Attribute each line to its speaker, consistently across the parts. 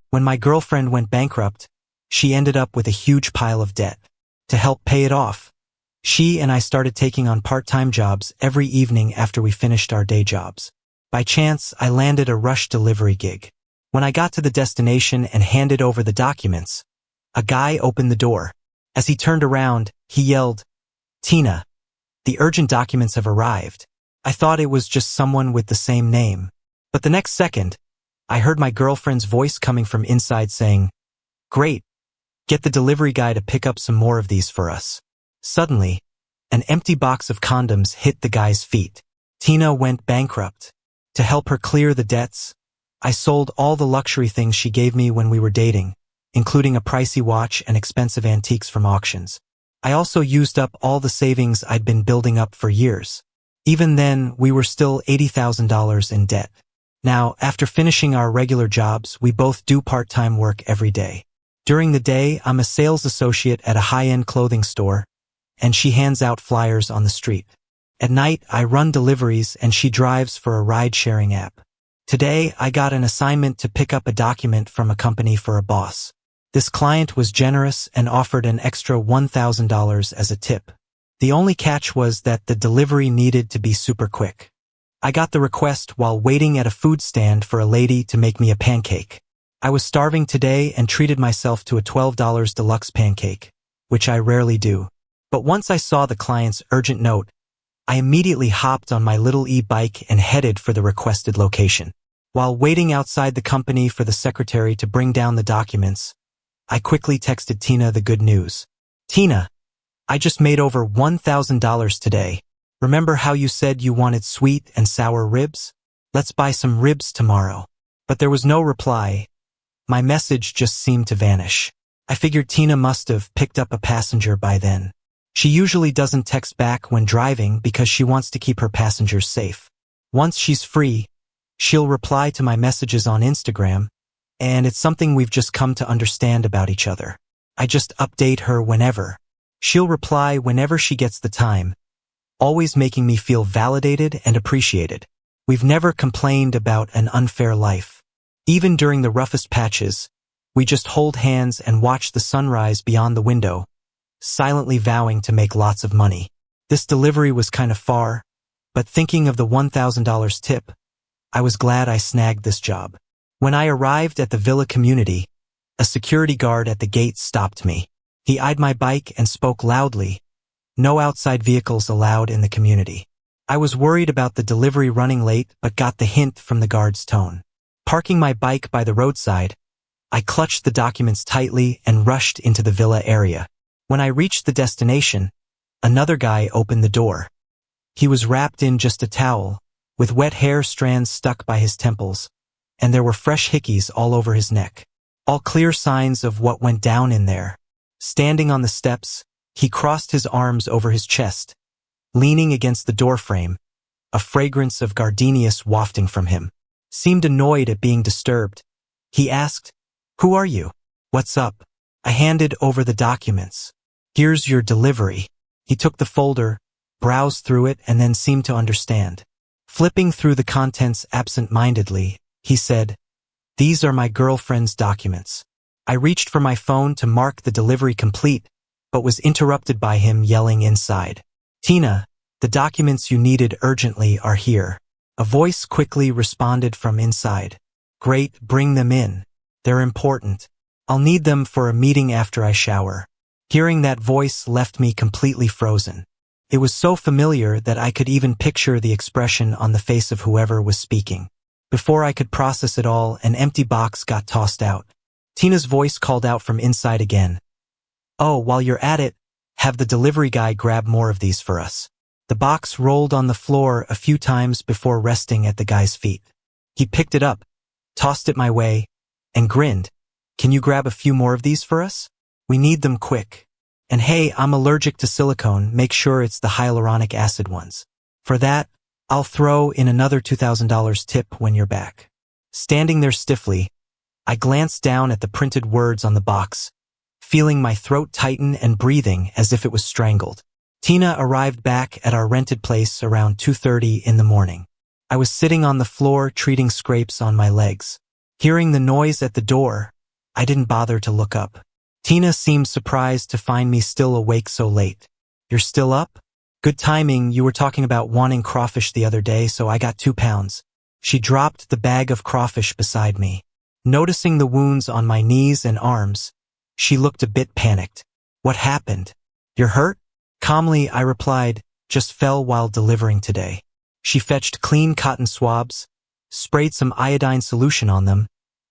Speaker 1: When my girlfriend went bankrupt, she ended up with a huge pile of debt. To help pay it off, she and I started taking on part-time jobs every evening after we finished our day jobs. By chance, I landed a rush delivery gig. When I got to the destination and handed over the documents, a guy opened the door. As he turned around, he yelled, "Tina, the urgent documents have arrived." I thought it was just someone with the same name. But the next second, I heard my girlfriend's voice coming from inside saying, "Great, get the delivery guy to pick up some more of these for us." Suddenly, an empty box of condoms hit the guy's feet. Tina went bankrupt. To help her clear the debts, I sold all the luxury things she gave me when we were dating, including a pricey watch and expensive antiques from auctions. I also used up all the savings I'd been building up for years. Even then, we were still $80,000 in debt. Now, after finishing our regular jobs, we both do part-time work every day. During the day, I'm a sales associate at a high-end clothing store, and she hands out flyers on the street. At night, I run deliveries and she drives for a ride-sharing app. Today, I got an assignment to pick up a document from a company for a boss. This client was generous and offered an extra $1,000 as a tip. The only catch was that the delivery needed to be super quick. I got the request while waiting at a food stand for a lady to make me a pancake. I was starving today and treated myself to a $12 deluxe pancake, which I rarely do. But once I saw the client's urgent note, I immediately hopped on my little e-bike and headed for the requested location. While waiting outside the company for the secretary to bring down the documents, I quickly texted Tina the good news. "Tina, I just made over $1,000 today. Remember how you said you wanted sweet and sour ribs? Let's buy some ribs tomorrow." But there was no reply. My message just seemed to vanish. I figured Tina must have picked up a passenger by then. She usually doesn't text back when driving because she wants to keep her passengers safe. Once she's free, she'll reply to my messages on Instagram, and it's something we've just come to understand about each other. I just update her whenever. She'll reply whenever she gets the time, always making me feel validated and appreciated. We've never complained about an unfair life. Even during the roughest patches, we just hold hands and watch the sunrise beyond the window, silently vowing to make lots of money. This delivery was kind of far, but thinking of the $1,000 tip, I was glad I snagged this job. When I arrived at the villa community, a security guard at the gate stopped me. He eyed my bike and spoke loudly. No outside vehicles allowed in the community. I was worried about the delivery running late, but got the hint from the guard's tone. Parking my bike by the roadside, I clutched the documents tightly and rushed into the villa area. When I reached the destination, another guy opened the door. He was wrapped in just a towel, with wet hair strands stuck by his temples, and there were fresh hickeys all over his neck. All clear signs of what went down in there. Standing on the steps, he crossed his arms over his chest, leaning against the doorframe, a fragrance of gardenias wafting from him. Seemed annoyed at being disturbed. He asked, "Who are you? What's up?" I handed over the documents. "Here's your delivery." He took the folder, browsed through it, and then seemed to understand. Flipping through the contents absent-mindedly, he said, "These are my girlfriend's documents." I reached for my phone to mark the delivery complete, but was interrupted by him yelling inside, "Tina, the documents you needed urgently are here." A voice quickly responded from inside. "Great, bring them in. They're important. I'll need them for a meeting after I shower." Hearing that voice left me completely frozen. It was so familiar that I could even picture the expression on the face of whoever was speaking. Before I could process it all, an empty box got tossed out. Tina's voice called out from inside again. "Oh, while you're at it, have the delivery guy grab more of these for us." The box rolled on the floor a few times before resting at the guy's feet. He picked it up, tossed it my way, and grinned. "Can you grab a few more of these for us? We need them quick. And hey, I'm allergic to silicone, make sure it's the hyaluronic acid ones. For that, I'll throw in another $2,000 tip when you're back." Standing there stiffly, I glanced down at the printed words on the box, feeling my throat tighten and breathing as if it was strangled. Tina arrived back at our rented place around 2:30 in the morning. I was sitting on the floor treating scrapes on my legs. Hearing the noise at the door, I didn't bother to look up. Tina seemed surprised to find me still awake so late. You're still up? Good timing, you were talking about wanting crawfish the other day, so I got 2 pounds. She dropped the bag of crawfish beside me. Noticing the wounds on my knees and arms, she looked a bit panicked. What happened? You're hurt? Calmly, I replied, just fell while delivering today. She fetched clean cotton swabs, sprayed some iodine solution on them,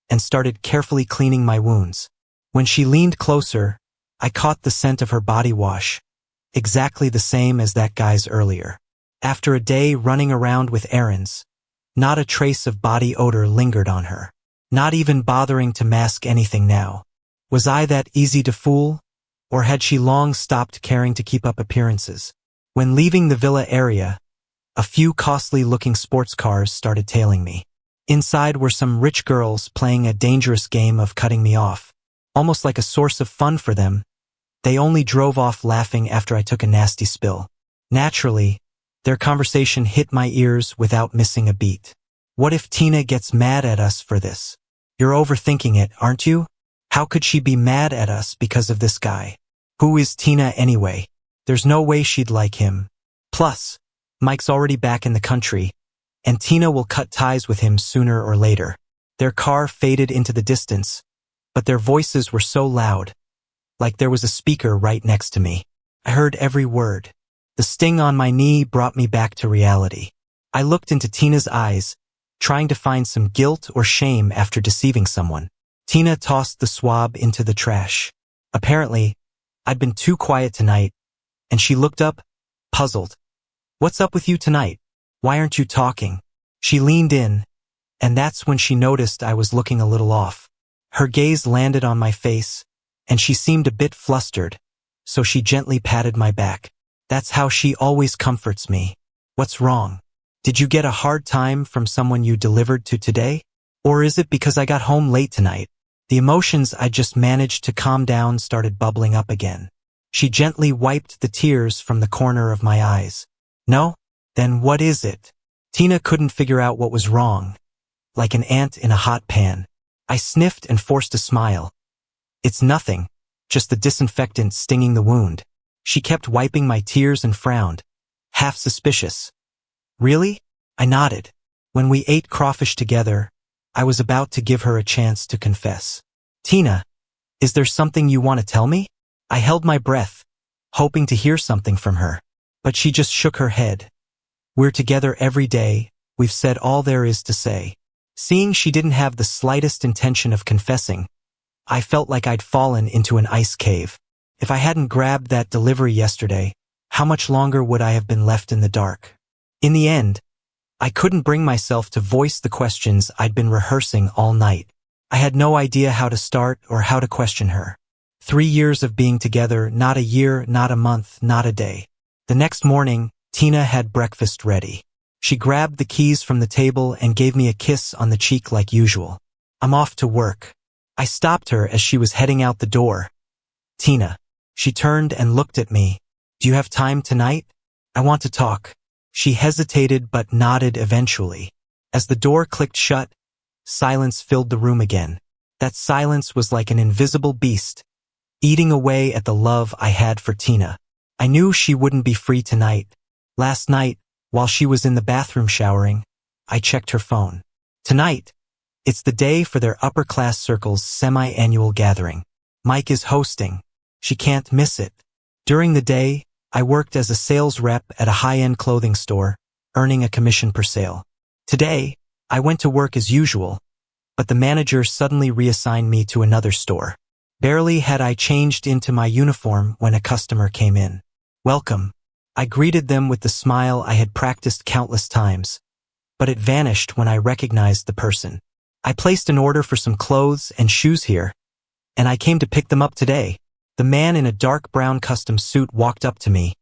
Speaker 1: and started carefully cleaning my wounds. When she leaned closer, I caught the scent of her body wash, exactly the same as that guy's earlier. After a day running around with errands, not a trace of body odor lingered on her. Not even bothering to mask anything now. Was I that easy to fool? Or had she long stopped caring to keep up appearances? When leaving the villa area, a few costly-looking sports cars started tailing me. Inside were some rich girls playing a dangerous game of cutting me off. Almost like a source of fun for them, they only drove off laughing after I took a nasty spill. Naturally, their conversation hit my ears without missing a beat. What if Tina gets mad at us for this? You're overthinking it, aren't you? How could she be mad at us because of this guy? Who is Tina anyway? There's no way she'd like him. Plus, Mike's already back in the country, and Tina will cut ties with him sooner or later. Their car faded into the distance, but their voices were so loud, like there was a speaker right next to me. I heard every word. The sting on my knee brought me back to reality. I looked into Tina's eyes, trying to find some guilt or shame after deceiving someone. Tina tossed the swab into the trash. Apparently, I'd been too quiet tonight, and she looked up, puzzled. What's up with you tonight? Why aren't you talking? She leaned in, and that's when she noticed I was looking a little off. Her gaze landed on my face, and she seemed a bit flustered, so she gently patted my back. That's how she always comforts me. What's wrong? Did you get a hard time from someone you delivered to today? Or is it because I got home late tonight? The emotions I just managed to calm down started bubbling up again. She gently wiped the tears from the corner of my eyes. No? Then what is it? Tina couldn't figure out what was wrong, like an ant in a hot pan. I sniffed and forced a smile. It's nothing, just the disinfectant stinging the wound. She kept wiping my tears and frowned, half suspicious. Really? I nodded. When we ate crawfish together, I was about to give her a chance to confess. Tina, is there something you want to tell me? I held my breath, hoping to hear something from her, but she just shook her head. We're together every day, we've said all there is to say. Seeing she didn't have the slightest intention of confessing, I felt like I'd fallen into an ice cave. If I hadn't grabbed that delivery yesterday, how much longer would I have been left in the dark? In the end, I couldn't bring myself to voice the questions I'd been rehearsing all night. I had no idea how to start or how to question her. 3 years of being together, not a year, not a month, not a day. The next morning, Tina had breakfast ready. She grabbed the keys from the table and gave me a kiss on the cheek like usual. I'm off to work. I stopped her as she was heading out the door. Tina. She turned and looked at me. Do you have time tonight? I want to talk. She hesitated but nodded eventually. As the door clicked shut, silence filled the room again. That silence was like an invisible beast, eating away at the love I had for Tina. I knew she wouldn't be free tonight. Last night, while she was in the bathroom showering, I checked her phone. Tonight, it's the day for their upper-class circle's semi-annual gathering. Mike is hosting. She can't miss it. During the day, I worked as a sales rep at a high-end clothing store, earning a commission per sale. Today, I went to work as usual, but the manager suddenly reassigned me to another store. Barely had I changed into my uniform when a customer came in. Welcome. I greeted them with the smile I had practiced countless times, but it vanished when I recognized the person. I placed an order for some clothes and shoes here, and I came to pick them up today. The man in a dark brown custom suit walked up to me,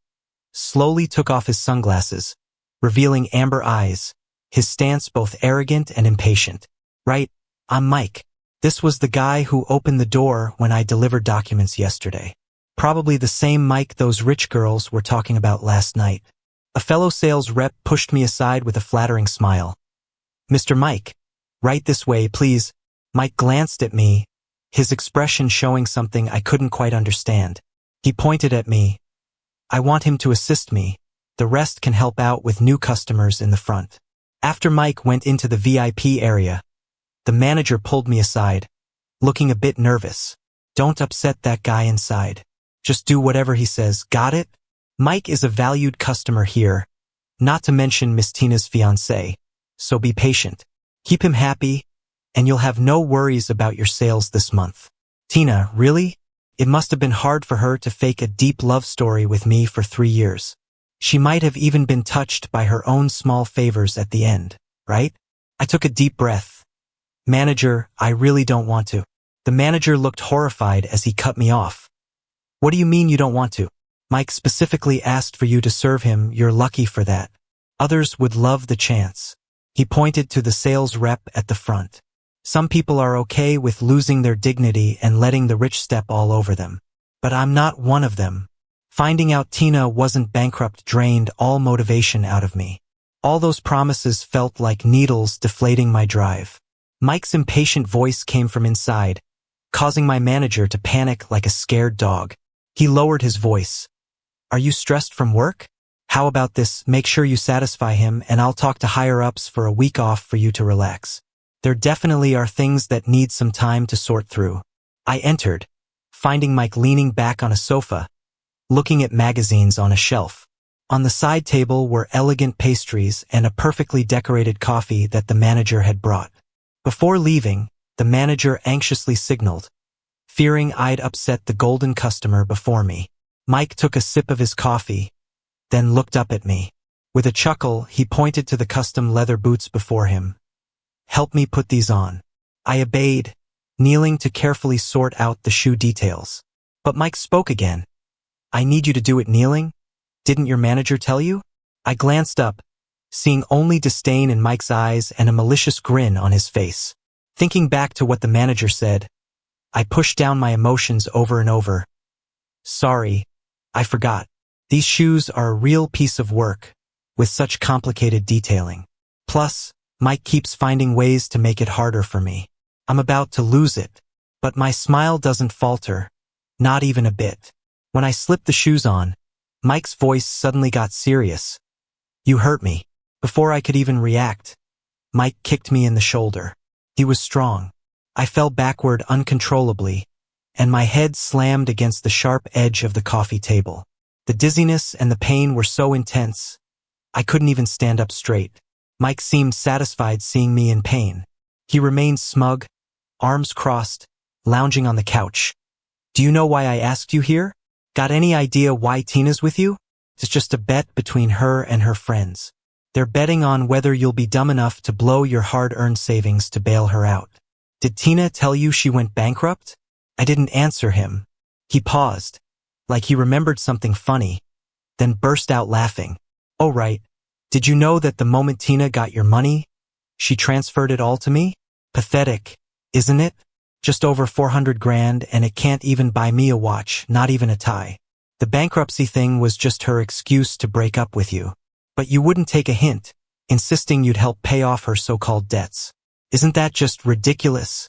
Speaker 1: slowly took off his sunglasses, revealing amber eyes, his stance both arrogant and impatient. Right, I'm Mike. This was the guy who opened the door when I delivered documents yesterday. Probably the same Mike those rich girls were talking about last night. A fellow sales rep pushed me aside with a flattering smile. Mr. Mike, right this way, please. Mike glanced at me, his expression showing something I couldn't quite understand. He pointed at me. I want him to assist me. The rest can help out with new customers in the front. After Mike went into the VIP area, the manager pulled me aside, looking a bit nervous. Don't upset that guy inside. Just do whatever he says, got it? Mike is a valued customer here, not to mention Miss Tina's fiancé, so be patient. Keep him happy, and you'll have no worries about your sales this month. Tina, really? It must have been hard for her to fake a deep love story with me for 3 years. She might have even been touched by her own small favors at the end, right? I took a deep breath. Manager, I really don't want to. The manager looked horrified as he cut me off. What do you mean you don't want to? Mike specifically asked for you to serve him. You're lucky for that. Others would love the chance. He pointed to the sales rep at the front. Some people are okay with losing their dignity and letting the rich step all over them. But I'm not one of them. Finding out Tina wasn't bankrupt drained all motivation out of me. All those promises felt like needles deflating my drive. Mike's impatient voice came from inside, causing my manager to panic like a scared dog. He lowered his voice. Are you stressed from work? How about this, make sure you satisfy him and I'll talk to higher-ups for a week off for you to relax. There definitely are things that need some time to sort through. I entered, finding Mike leaning back on a sofa, looking at magazines on a shelf. On the side table were elegant pastries and a perfectly decorated coffee that the manager had brought. Before leaving, the manager anxiously signaled, fearing I'd upset the golden customer before me. Mike took a sip of his coffee, then looked up at me. With a chuckle, he pointed to the custom leather boots before him. Help me put these on. I obeyed, kneeling to carefully sort out the shoe details. But Mike spoke again. I need you to do it kneeling? Didn't your manager tell you? I glanced up, seeing only disdain in Mike's eyes and a malicious grin on his face. Thinking back to what the manager said, I pushed down my emotions over and over. Sorry, I forgot. These shoes are a real piece of work, with such complicated detailing. Plus, Mike keeps finding ways to make it harder for me. I'm about to lose it, but my smile doesn't falter, not even a bit. When I slipped the shoes on, Mike's voice suddenly got serious. You hurt me. Before I could even react, Mike kicked me in the shoulder. He was strong. I fell backward uncontrollably, and my head slammed against the sharp edge of the coffee table. The dizziness and the pain were so intense, I couldn't even stand up straight. Mike seemed satisfied seeing me in pain. He remained smug, arms crossed, lounging on the couch. Do you know why I asked you here? Got any idea why Tina's with you? It's just a bet between her and her friends. They're betting on whether you'll be dumb enough to blow your hard-earned savings to bail her out. Did Tina tell you she went bankrupt? I didn't answer him. He paused, like he remembered something funny, then burst out laughing. Oh right, did you know that the moment Tina got your money, she transferred it all to me? Pathetic, isn't it? Just over 400 grand and it can't even buy me a watch, not even a tie. The bankruptcy thing was just her excuse to break up with you. But you wouldn't take a hint, insisting you'd help pay off her so-called debts. Isn't that just ridiculous?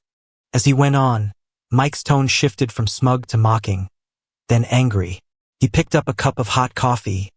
Speaker 1: As he went on, Mike's tone shifted from smug to mocking, then angry. He picked up a cup of hot coffee,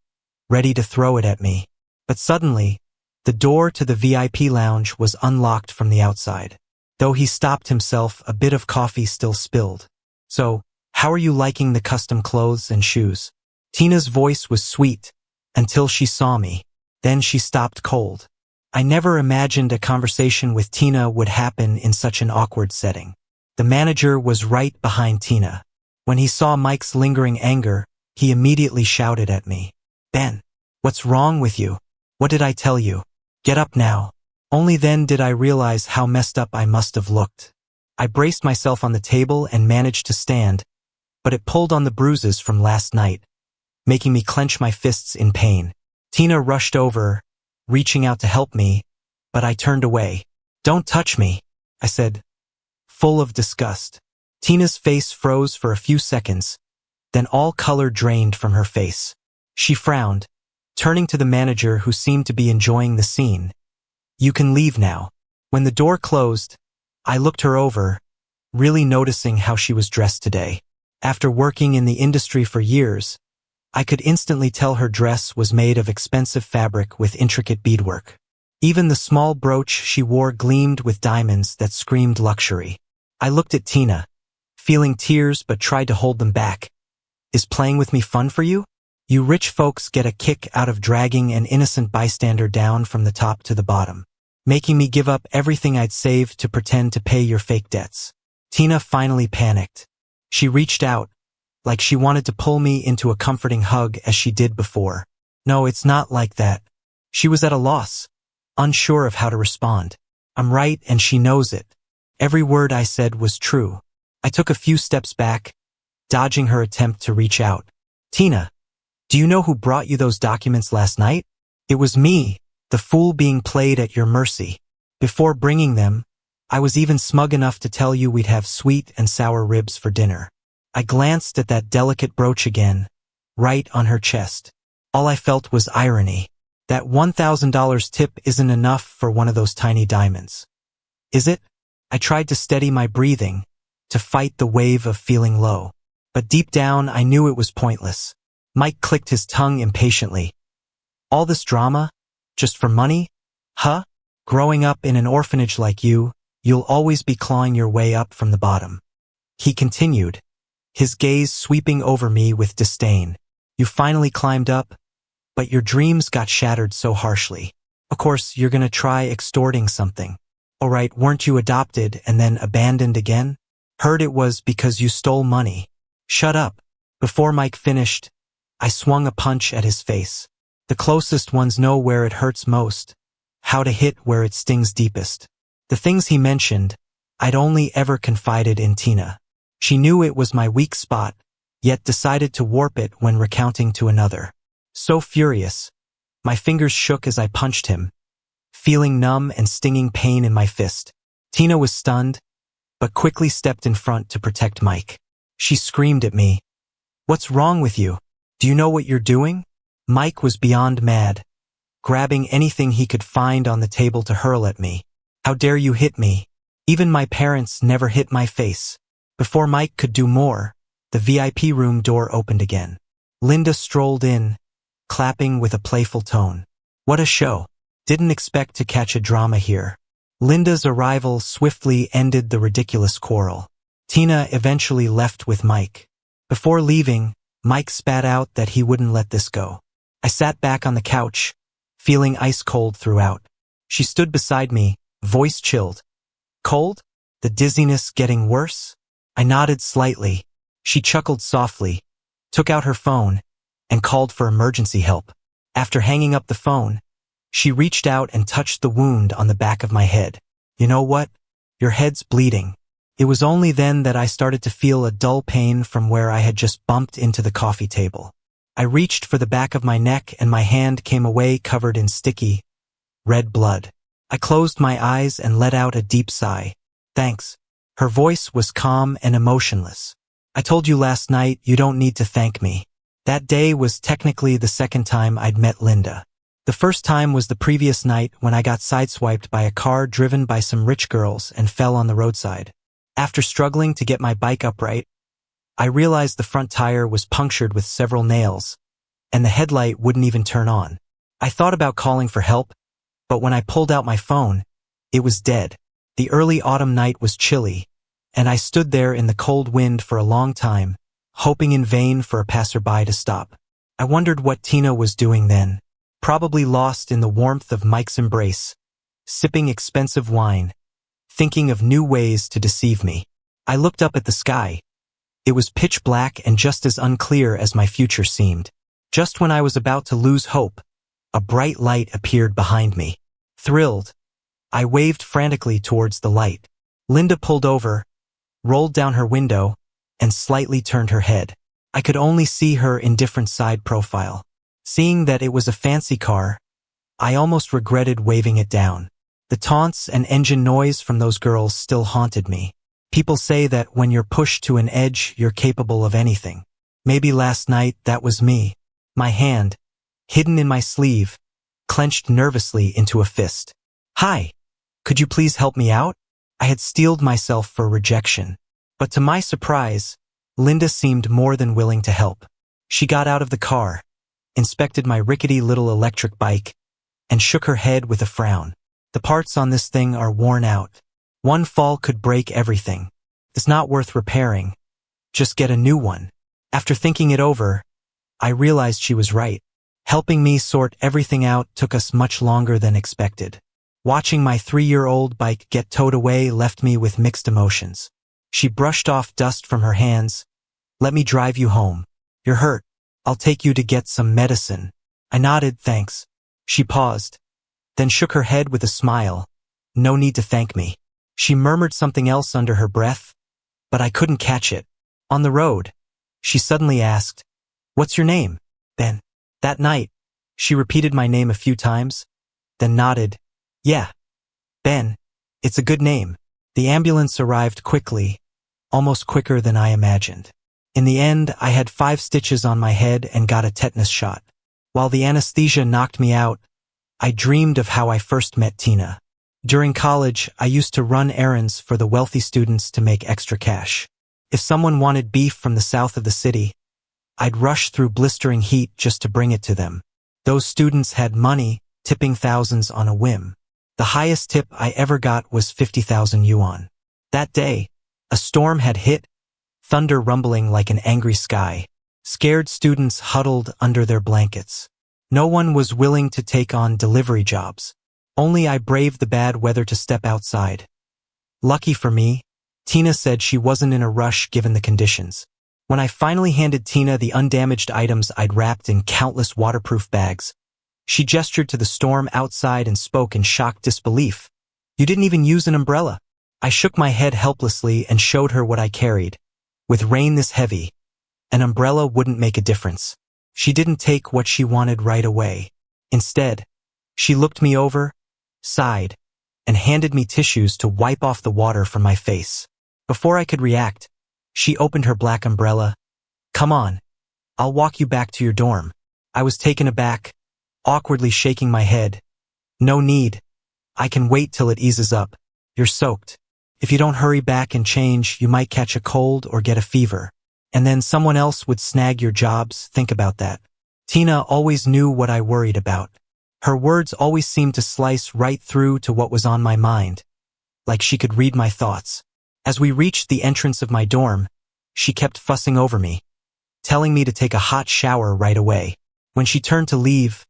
Speaker 1: ready to throw it at me. But suddenly, the door to the VIP lounge was unlocked from the outside. Though he stopped himself, a bit of coffee still spilled. So, how are you liking the custom clothes and shoes? Tina's voice was sweet, until she saw me. Then she stopped cold. I never imagined a conversation with Tina would happen in such an awkward setting. The manager was right behind Tina. When he saw Mike's lingering anger, he immediately shouted at me. Ben, what's wrong with you? What did I tell you? Get up now. Only then did I realize how messed up I must have looked. I braced myself on the table and managed to stand, but it pulled on the bruises from last night, making me clench my fists in pain. Tina rushed over, reaching out to help me, but I turned away. Don't touch me, I said, full of disgust. Tina's face froze for a few seconds, then all color drained from her face. She frowned, turning to the manager who seemed to be enjoying the scene. You can leave now. When the door closed, I looked her over, really noticing how she was dressed today. After working in the industry for years, I could instantly tell her dress was made of expensive fabric with intricate beadwork. Even the small brooch she wore gleamed with diamonds that screamed luxury. I looked at Tina, feeling tears but tried to hold them back. Is playing with me fun for you? You rich folks get a kick out of dragging an innocent bystander down from the top to the bottom, making me give up everything I'd saved to pretend to pay your fake debts. Tina finally panicked. She reached out, like she wanted to pull me into a comforting hug as she did before. No, it's not like that. She was at a loss, unsure of how to respond. I'm right and she knows it. Every word I said was true. I took a few steps back, dodging her attempt to reach out. Tina, do you know who brought you those documents last night? It was me, the fool being played at your mercy. Before bringing them, I was even smug enough to tell you we'd have sweet and sour ribs for dinner. I glanced at that delicate brooch again, right on her chest. All I felt was irony. That $1,000 tip isn't enough for one of those tiny diamonds. Is it? I tried to steady my breathing, to fight the wave of feeling low. But deep down, I knew it was pointless. Mike clicked his tongue impatiently. All this drama? Just for money? Huh? Growing up in an orphanage like you, you'll always be clawing your way up from the bottom. He continued, his gaze sweeping over me with disdain. You finally climbed up, but your dreams got shattered so harshly. Of course, you're gonna try extorting something. Alright, weren't you adopted and then abandoned again? Heard it was because you stole money. Shut up. Before Mike finished, I swung a punch at his face. The closest ones know where it hurts most, how to hit where it stings deepest. The things he mentioned, I'd only ever confided in Tina. She knew it was my weak spot, yet decided to warp it when recounting to another. So furious, my fingers shook as I punched him, feeling numb and stinging pain in my fist. Tina was stunned, but quickly stepped in front to protect Mike. She screamed at me. What's wrong with you? Do you know what you're doing? Mike was beyond mad, grabbing anything he could find on the table to hurl at me. How dare you hit me? Even my parents never hit my face. Before Mike could do more, the VIP room door opened again. Linda strolled in, clapping with a playful tone. What a show. Didn't expect to catch a drama here. Linda's arrival swiftly ended the ridiculous quarrel. Tina eventually left with Mike. Before leaving, Mike spat out that he wouldn't let this go. I sat back on the couch, feeling ice cold throughout. She stood beside me, voice chilled. Cold? The dizziness getting worse? I nodded slightly. She chuckled softly, took out her phone, and called for emergency help. After hanging up the phone, she reached out and touched the wound on the back of my head. You know what? Your head's bleeding. It was only then that I started to feel a dull pain from where I had just bumped into the coffee table. I reached for the back of my neck and my hand came away covered in sticky, red blood. I closed my eyes and let out a deep sigh. Thanks. Her voice was calm and emotionless. I told you last night you don't need to thank me. That day was technically the second time I'd met Linda. The first time was the previous night when I got sideswiped by a car driven by some rich girls and fell on the roadside. After struggling to get my bike upright, I realized the front tire was punctured with several nails, and the headlight wouldn't even turn on. I thought about calling for help, but when I pulled out my phone, it was dead. The early autumn night was chilly, and I stood there in the cold wind for a long time, hoping in vain for a passerby to stop. I wondered what Tina was doing then, probably lost in the warmth of Mike's embrace, sipping expensive wine, thinking of new ways to deceive me. I looked up at the sky. It was pitch black and just as unclear as my future seemed. Just when I was about to lose hope, a bright light appeared behind me. Thrilled, I waved frantically towards the light. Linda pulled over, rolled down her window, and slightly turned her head. I could only see her indifferent side profile. Seeing that it was a fancy car, I almost regretted waving it down. The taunts and engine noise from those girls still haunted me. People say that when you're pushed to an edge, you're capable of anything. Maybe last night that was me. My hand, hidden in my sleeve, clenched nervously into a fist. Hi, could you please help me out? I had steeled myself for rejection. But to my surprise, Linda seemed more than willing to help. She got out of the car, inspected my rickety little electric bike, and shook her head with a frown. The parts on this thing are worn out. One fall could break everything. It's not worth repairing. Just get a new one. After thinking it over, I realized she was right. Helping me sort everything out took us much longer than expected. Watching my 3-year-old bike get towed away left me with mixed emotions. She brushed off dust from her hands. Let me drive you home. You're hurt. I'll take you to get some medicine. I nodded, thanks. She paused, then shook her head with a smile. No need to thank me. She murmured something else under her breath, but I couldn't catch it. On the road, she suddenly asked, "What's your name?" Ben. That night, she repeated my name a few times, then nodded. Yeah, Ben. It's a good name. The ambulance arrived quickly, almost quicker than I imagined. In the end, I had 5 stitches on my head and got a tetanus shot. While the anesthesia knocked me out, I dreamed of how I first met Tina. During college, I used to run errands for the wealthy students to make extra cash. If someone wanted beef from the south of the city, I'd rush through blistering heat just to bring it to them. Those students had money, tipping thousands on a whim. The highest tip I ever got was 50,000 yuan. That day, a storm had hit, thunder rumbling like an angry sky. Scared students huddled under their blankets. No one was willing to take on delivery jobs. Only I braved the bad weather to step outside. Lucky for me, Tina said she wasn't in a rush given the conditions. When I finally handed Tina the undamaged items I'd wrapped in countless waterproof bags, she gestured to the storm outside and spoke in shocked disbelief. You didn't even use an umbrella. I shook my head helplessly and showed her what I carried. With rain this heavy, an umbrella wouldn't make a difference. She didn't take what she wanted right away. Instead, she looked me over, sighed, and handed me tissues to wipe off the water from my face. Before I could react, she opened her black umbrella. Come on, I'll walk you back to your dorm. I was taken aback, awkwardly shaking my head. No need. I can wait till it eases up. You're soaked. If you don't hurry back and change, you might catch a cold or get a fever. And then someone else would snag your jobs. Think about that. Tina always knew what I worried about. Her words always seemed to slice right through to what was on my mind, like she could read my thoughts. As we reached the entrance of my dorm, she kept fussing over me, telling me to take a hot shower right away. When she turned to leave,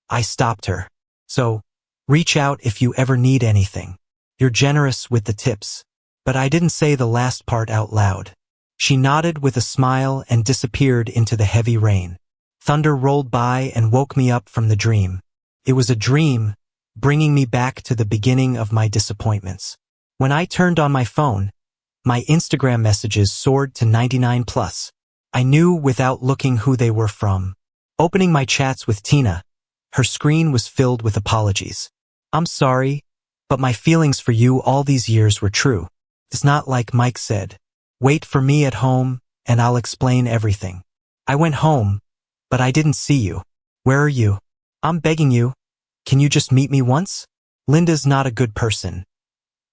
Speaker 1: I stopped her. So, reach out if you ever need anything. You're generous with the tips. But I didn't say the last part out loud. She nodded with a smile and disappeared into the heavy rain. Thunder rolled by and woke me up from the dream. It was a dream, bringing me back to the beginning of my disappointments. When I turned on my phone, my Instagram messages soared to 99 plus. I knew without looking who they were from. Opening my chats with Tina, her screen was filled with apologies. I'm sorry, but my feelings for you all these years were true. It's not like Mike said. Wait for me at home, and I'll explain everything. I went home, but I didn't see you. Where are you? I'm begging you. Can you just meet me once? Linda's not a good person.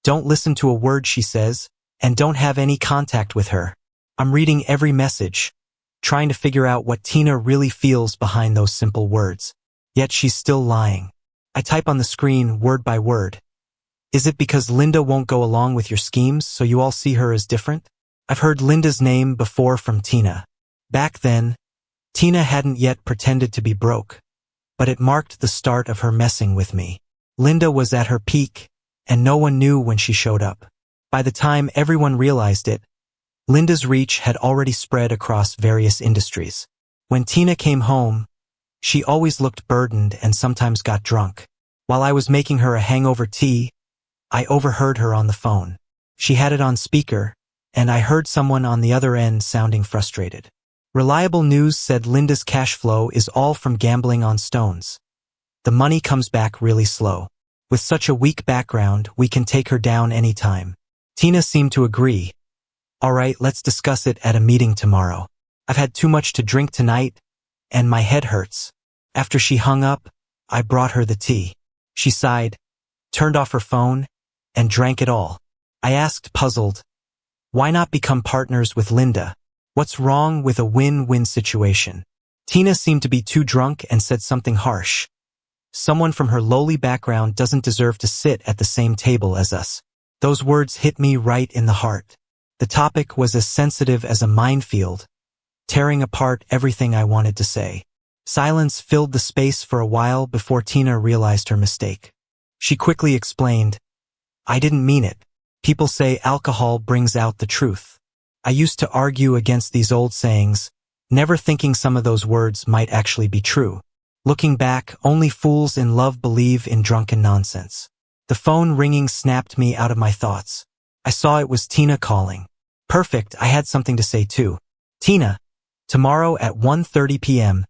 Speaker 1: Don't listen to a word she says, and don't have any contact with her. I'm reading every message, trying to figure out what Tina really feels behind those simple words. Yet she's still lying. I type on the screen word by word. Is it because Linda won't go along with your schemes, so you all see her as different? I've heard Linda's name before from Tina. Back then, Tina hadn't yet pretended to be broke, but it marked the start of her messing with me. Linda was at her peak, and no one knew when she showed up. By the time everyone realized it, Linda's reach had already spread across various industries. When Tina came home, she always looked burdened and sometimes got drunk. While I was making her a hangover tea, I overheard her on the phone. She had it on speaker, and I heard someone on the other end sounding frustrated. Reliable news said Linda's cash flow is all from gambling on stones. The money comes back really slow. With such a weak background, we can take her down anytime. Tina seemed to agree. All right, let's discuss it at a meeting tomorrow. I've had too much to drink tonight, and my head hurts. After she hung up, I brought her the tea. She sighed, turned off her phone, and drank it all. I asked, puzzled. Why not become partners with Linda? What's wrong with a win-win situation? Tina seemed to be too drunk and said something harsh. Someone from her lowly background doesn't deserve to sit at the same table as us. Those words hit me right in the heart. The topic was as sensitive as a minefield, tearing apart everything I wanted to say. Silence filled the space for a while before Tina realized her mistake. She quickly explained, I didn't mean it. People say alcohol brings out the truth. I used to argue against these old sayings, never thinking some of those words might actually be true. Looking back, only fools in love believe in drunken nonsense. The phone ringing snapped me out of my thoughts. I saw it was Tina calling. Perfect, I had something to say too. Tina, tomorrow at 1:30 p.m.,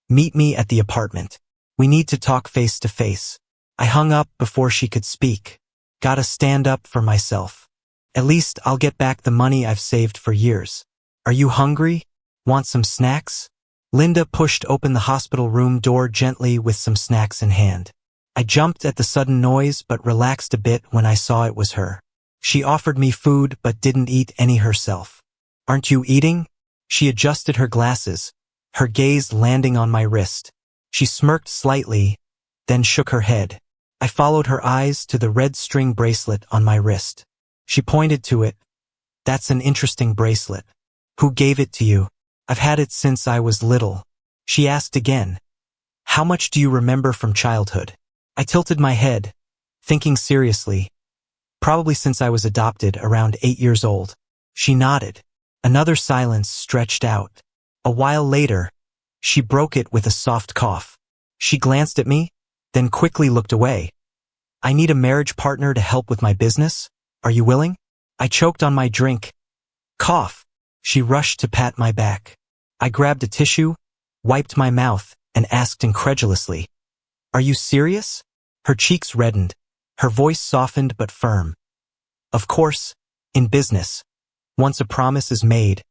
Speaker 1: meet me at the apartment. We need to talk face to face. I hung up before she could speak. Gotta stand up for myself. At least I'll get back the money I've saved for years. Are you hungry? Want some snacks? Linda pushed open the hospital room door gently with some snacks in hand. I jumped at the sudden noise but relaxed a bit when I saw it was her. She offered me food but didn't eat any herself. Aren't you eating? She adjusted her glasses, her gaze landing on my wrist. She smirked slightly, then shook her head. I followed her eyes to the red string bracelet on my wrist. She pointed to it. That's an interesting bracelet. Who gave it to you? I've had it since I was little. She asked again. How much do you remember from childhood? I tilted my head, thinking seriously. Probably since I was adopted, around 8 years old. She nodded. Another silence stretched out. A while later, she broke it with a soft cough. She glanced at me, then quickly looked away. I need a marriage partner to help with my business. Are you willing? I choked on my drink. Cough. She rushed to pat my back. I grabbed a tissue, wiped my mouth, and asked incredulously, Are you serious? Her cheeks reddened, her voice softened but firm. Of course, in business, once a promise is made,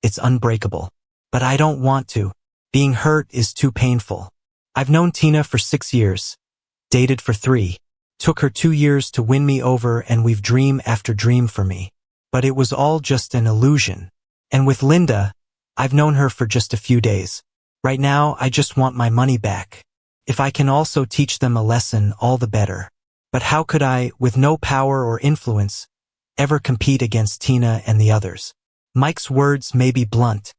Speaker 1: it's unbreakable. But I don't want to. Being hurt is too painful. I've known Tina for 6 years, dated for 3. Took her 2 years to win me over and we've dream after dream for me. But it was all just an illusion. And with Linda, I've known her for just a few days. Right now, I just want my money back. If I can also teach them a lesson, all the better. But how could I, with no power or influence, ever compete against Tina and the others? Mike's words may be blunt,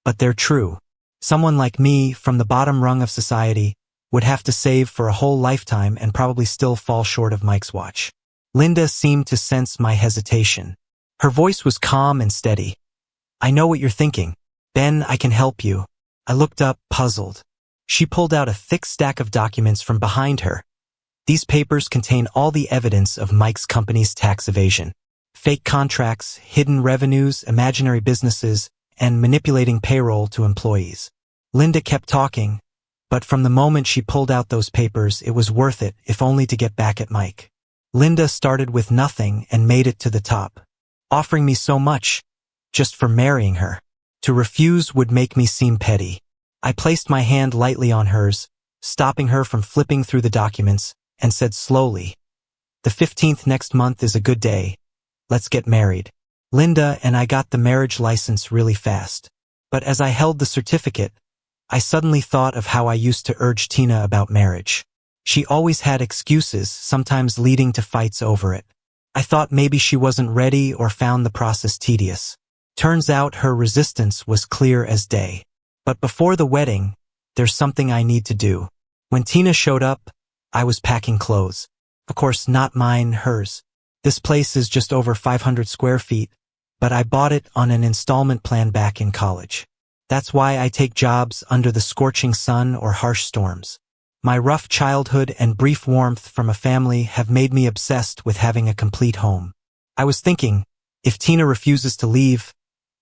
Speaker 1: but they're true. Someone like me, from the bottom rung of society, would have to save for a whole lifetime and probably still fall short of Mike's watch. Linda seemed to sense my hesitation. Her voice was calm and steady. I know what you're thinking. Ben, I can help you. I looked up, puzzled. She pulled out a thick stack of documents from behind her. These papers contain all the evidence of Mike's company's tax evasion. Fake contracts, hidden revenues, imaginary businesses, and manipulating payroll to employees. Linda kept talking, but from the moment she pulled out those papers, it was worth it, if only to get back at Mike. Linda started with nothing and made it to the top, offering me so much, just for marrying her. To refuse would make me seem petty. I placed my hand lightly on hers, stopping her from flipping through the documents, and said slowly, The 15th next month is a good day. Let's get married. Linda and I got the marriage license really fast. But as I held the certificate, I suddenly thought of how I used to urge Tina about marriage. She always had excuses, sometimes leading to fights over it. I thought maybe she wasn't ready or found the process tedious. Turns out her resistance was clear as day. But before the wedding, there's something I need to do. When Tina showed up, I was packing clothes. Of course, not mine, hers. This place is just over 500 square feet, but I bought it on an installment plan back in college. That's why I take jobs under the scorching sun or harsh storms. My rough childhood and brief warmth from a family have made me obsessed with having a complete home. I was thinking, if Tina refuses to leave,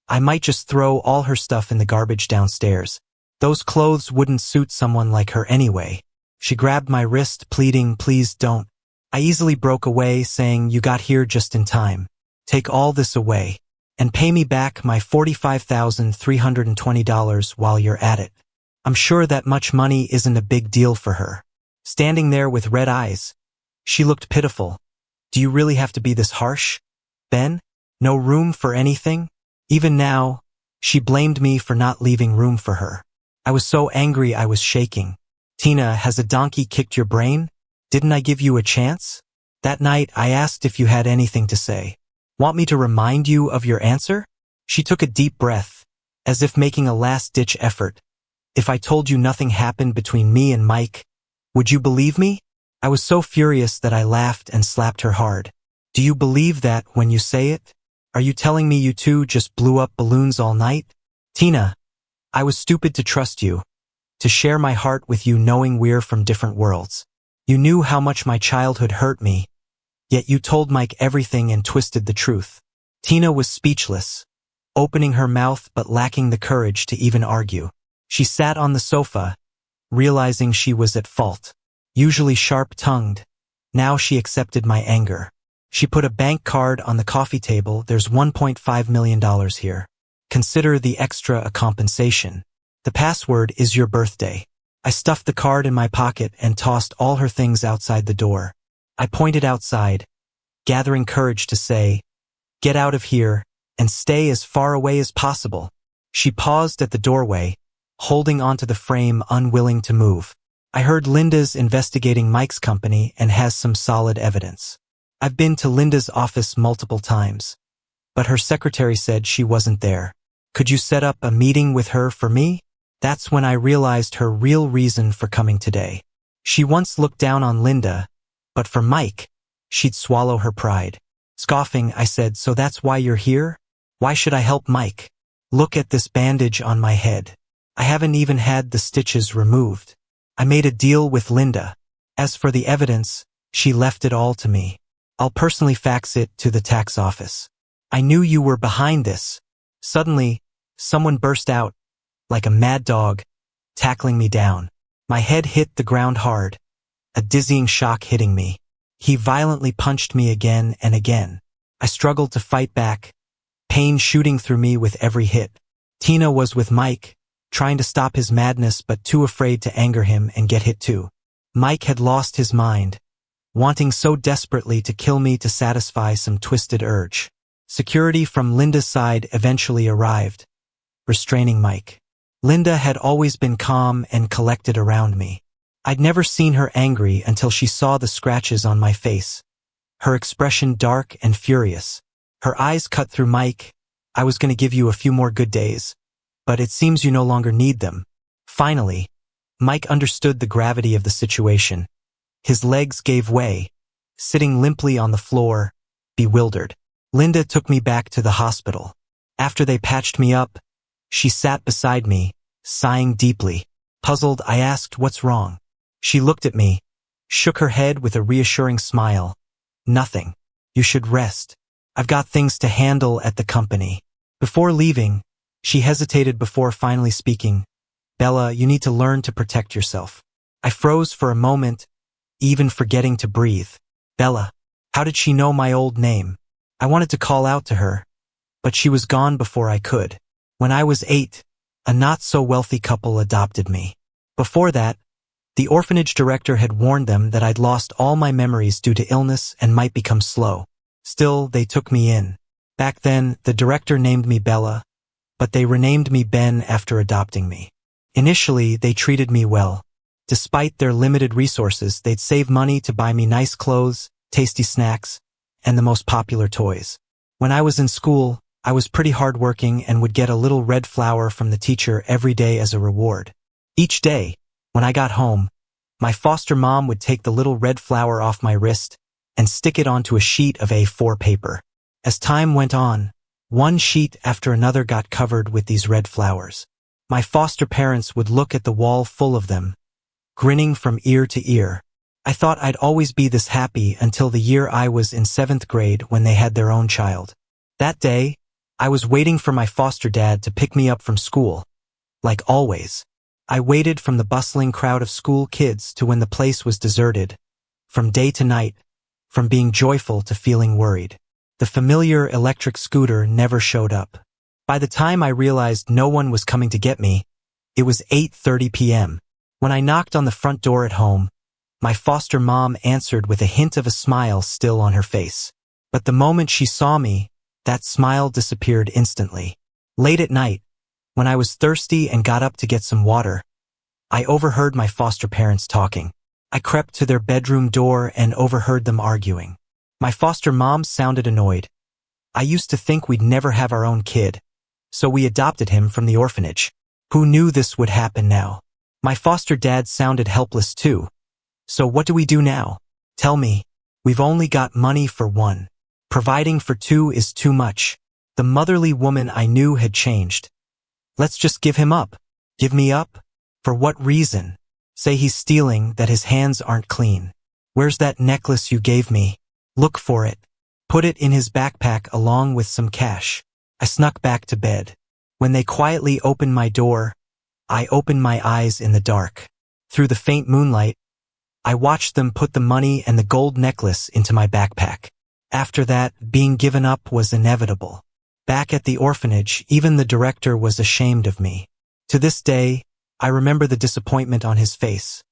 Speaker 1: I might just throw all her stuff in the garbage downstairs. Those clothes wouldn't suit someone like her anyway. She grabbed my wrist, pleading, Please don't. I easily broke away, saying, You got here just in time. Take all this away, and pay me back my $45,320 while you're at it. I'm sure that much money isn't a big deal for her. Standing there with red eyes, she looked pitiful. Do you really have to be this harsh? Ben? No room for anything? Even now, she blamed me for not leaving room for her. I was so angry I was shaking. Tina, has a donkey kicked your brain? Didn't I give you a chance? That night, I asked if you had anything to say. Want me to remind you of your answer? She took a deep breath, as if making a last-ditch effort. If I told you nothing happened between me and Mike, would you believe me? I was so furious that I laughed and slapped her hard. Do you believe that when you say it? Are you telling me you two just blew up balloons all night? Tina, I was stupid to trust you, to share my heart with you knowing we're from different worlds. You knew how much my childhood hurt me, yet you told Mike everything and twisted the truth. Tina was speechless, opening her mouth but lacking the courage to even argue. She sat on the sofa, realizing she was at fault. Usually sharp-tongued, now she accepted my anger. She put a bank card on the coffee table. There's $1.5 million here. Consider the extra a compensation. The password is your birthday. I stuffed the card in my pocket and tossed all her things outside the door. I pointed outside, gathering courage to say, "Get out of here and stay as far away as possible." She paused at the doorway, holding onto the frame, unwilling to move. I heard Linda's investigating Mike's company and has some solid evidence. I've been to Linda's office multiple times, but her secretary said she wasn't there. Could you set up a meeting with her for me? That's when I realized her real reason for coming today. She once looked down on Linda, but for Mike, she'd swallow her pride. Scoffing, I said, "So that's why you're here? Why should I help Mike? Look at this bandage on my head. I haven't even had the stitches removed. I made a deal with Linda. As for the evidence, she left it all to me. I'll personally fax it to the tax office. I knew you were behind this." Suddenly, someone burst out, like a mad dog, tackling me down. My head hit the ground hard, a dizzying shock hitting me. He violently punched me again and again. I struggled to fight back, pain shooting through me with every hit. Tina was with Mike, trying to stop his madness but too afraid to anger him and get hit too. Mike had lost his mind, wanting so desperately to kill me to satisfy some twisted urge. Security from Linda's side eventually arrived, restraining Mike. Linda had always been calm and collected around me. I'd never seen her angry until she saw the scratches on my face, her expression dark and furious. Her eyes cut through Mike. "I was going to give you a few more good days, but it seems you no longer need them." Finally, Mike understood the gravity of the situation. His legs gave way, sitting limply on the floor, bewildered. Linda took me back to the hospital. After they patched me up, she sat beside me, sighing deeply. Puzzled, I asked, "What's wrong?" She looked at me, shook her head with a reassuring smile. "Nothing. You should rest. I've got things to handle at the company." Before leaving, she hesitated before finally speaking. "Bella, you need to learn to protect yourself." I froze for a moment, even forgetting to breathe. Bella. How did she know my old name? I wanted to call out to her, but she was gone before I could. When I was 8, a not-so-wealthy couple adopted me. Before that, the orphanage director had warned them that I'd lost all my memories due to illness and might become slow. Still, they took me in. Back then, the director named me Bella, but they renamed me Ben after adopting me. Initially, they treated me well. Despite their limited resources, they'd save money to buy me nice clothes, tasty snacks, and the most popular toys. When I was in school, I was pretty hardworking and would get a little red flower from the teacher every day as a reward. Each day, when I got home, my foster mom would take the little red flower off my wrist and stick it onto a sheet of A4 paper. As time went on, one sheet after another got covered with these red flowers. My foster parents would look at the wall full of them, grinning from ear to ear. I thought I'd always be this happy until the year I was in 7th grade when they had their own child. That day, I was waiting for my foster dad to pick me up from school. Like always, I waited from the bustling crowd of school kids to when the place was deserted, from day to night, from being joyful to feeling worried. The familiar electric scooter never showed up. By the time I realized no one was coming to get me, it was 8:30 p.m. When I knocked on the front door at home, my foster mom answered with a hint of a smile still on her face. But the moment she saw me, that smile disappeared instantly. Late at night, when I was thirsty and got up to get some water, I overheard my foster parents talking. I crept to their bedroom door and overheard them arguing. My foster mom sounded annoyed. I used to think we'd never have our own kid, so we adopted him from the orphanage. Who knew this would happen now? My foster dad sounded helpless too. So what do we do now? Tell me. We've only got money for one. Providing for two is too much. The motherly woman I knew had changed. Let's just give him up. Give me up? For what reason? Say he's stealing, that his hands aren't clean. Where's that necklace you gave me? Look for it. Put it in his backpack along with some cash. I snuck back to bed. When they quietly opened my door, I opened my eyes in the dark. Through the faint moonlight, I watched them put the money and the gold necklace into my backpack. After that, being given up was inevitable. Back at the orphanage, even the director was ashamed of me. To this day, I remember the disappointment on his face.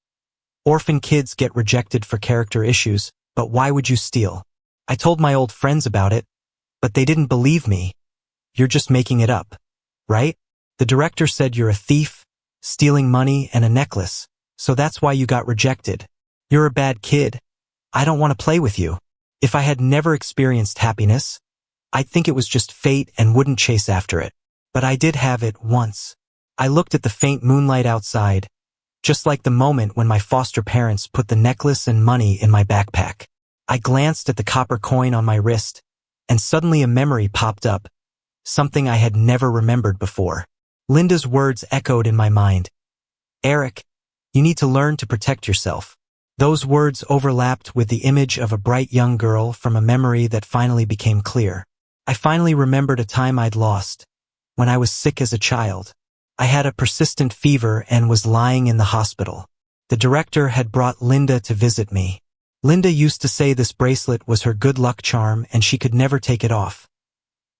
Speaker 1: Orphan kids get rejected for character issues, but why would you steal? I told my old friends about it, but they didn't believe me. You're just making it up, right? The director said you're a thief, stealing money and a necklace, so that's why you got rejected. You're a bad kid. I don't want to play with you. If I had never experienced happiness, I'd think it was just fate and wouldn't chase after it. But I did have it once. I looked at the faint moonlight outside, just like the moment when my foster parents put the necklace and money in my backpack. I glanced at the copper coin on my wrist, and suddenly a memory popped up, something I had never remembered before. Linda's words echoed in my mind. Eric, you need to learn to protect yourself. Those words overlapped with the image of a bright young girl from a memory that finally became clear. I finally remembered a time I'd lost, when I was sick as a child. I had a persistent fever and was lying in the hospital. The director had brought Linda to visit me. Linda used to say this bracelet was her good luck charm and she could never take it off.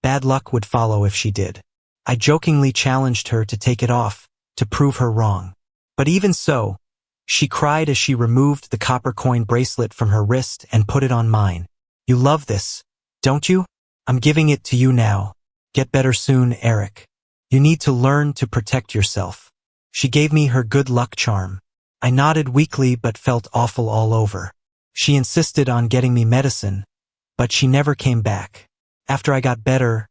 Speaker 1: Bad luck would follow if she did. I jokingly challenged her to take it off, to prove her wrong. But even so, she cried as she removed the copper coin bracelet from her wrist and put it on mine. You love this, don't you? I'm giving it to you now. Get better soon, Eric. You need to learn to protect yourself. She gave me her good luck charm. I nodded weakly but felt awful all over. She insisted on getting me medicine, but she never came back. After I got better,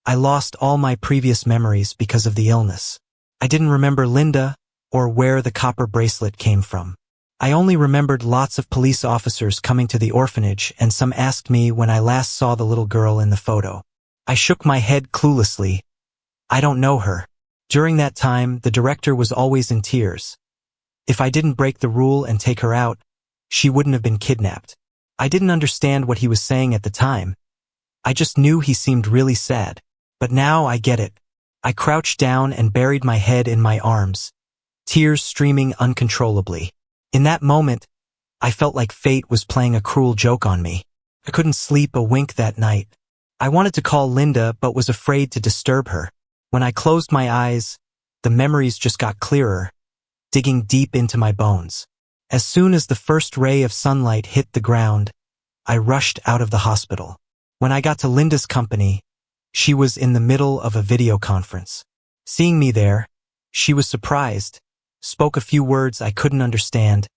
Speaker 1: I lost all my previous memories because of the illness. I didn't remember Linda or where the copper bracelet came from. I only remembered lots of police officers coming to the orphanage, and some asked me when I last saw the little girl in the photo. I shook my head cluelessly. I don't know her. During that time, the director was always in tears. If I didn't break the rule and take her out, she wouldn't have been kidnapped. I didn't understand what he was saying at the time. I just knew he seemed really sad. But now I get it. I crouched down and buried my head in my arms, tears streaming uncontrollably. In that moment, I felt like fate was playing a cruel joke on me. I couldn't sleep a wink that night. I wanted to call Linda but was afraid to disturb her. When I closed my eyes, the memories just got clearer, digging deep into my bones. As soon as the first ray of sunlight hit the ground, I rushed out of the hospital. When I got to Linda's company, she was in the middle of a video conference. Seeing me there, she was surprised, spoke a few words I couldn't understand,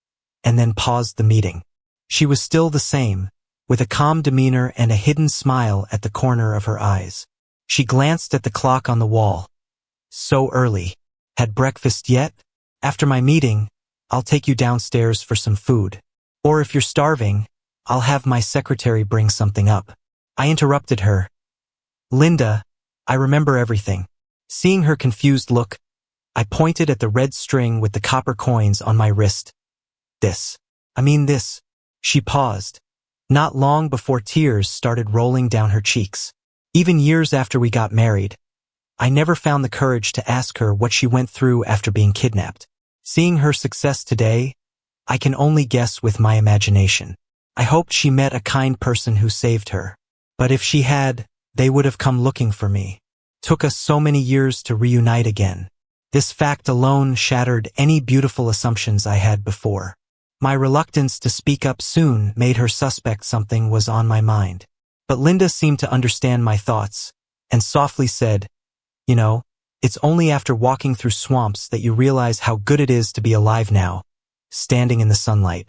Speaker 1: and then paused the meeting. She was still the same, with a calm demeanor and a hidden smile at the corner of her eyes. She glanced at the clock on the wall. So early. Had breakfast yet? After my meeting, I'll take you downstairs for some food. Or if you're starving, I'll have my secretary bring something up. I interrupted her. Linda, I remember everything. Seeing her confused look, I pointed at the red string with the copper coins on my wrist. This. She paused, not long before tears started rolling down her cheeks. Even years after we got married, I never found the courage to ask her what she went through after being kidnapped. Seeing her success today, I can only guess with my imagination. I hoped she met a kind person who saved her. But if she had, they would have come looking for me. Took us so many years to reunite again. This fact alone shattered any beautiful assumptions I had before. My reluctance to speak up soon made her suspect something was on my mind. But Linda seemed to understand my thoughts and softly said, "You know, it's only after walking through swamps that you realize how good it is to be alive now, standing in the sunlight."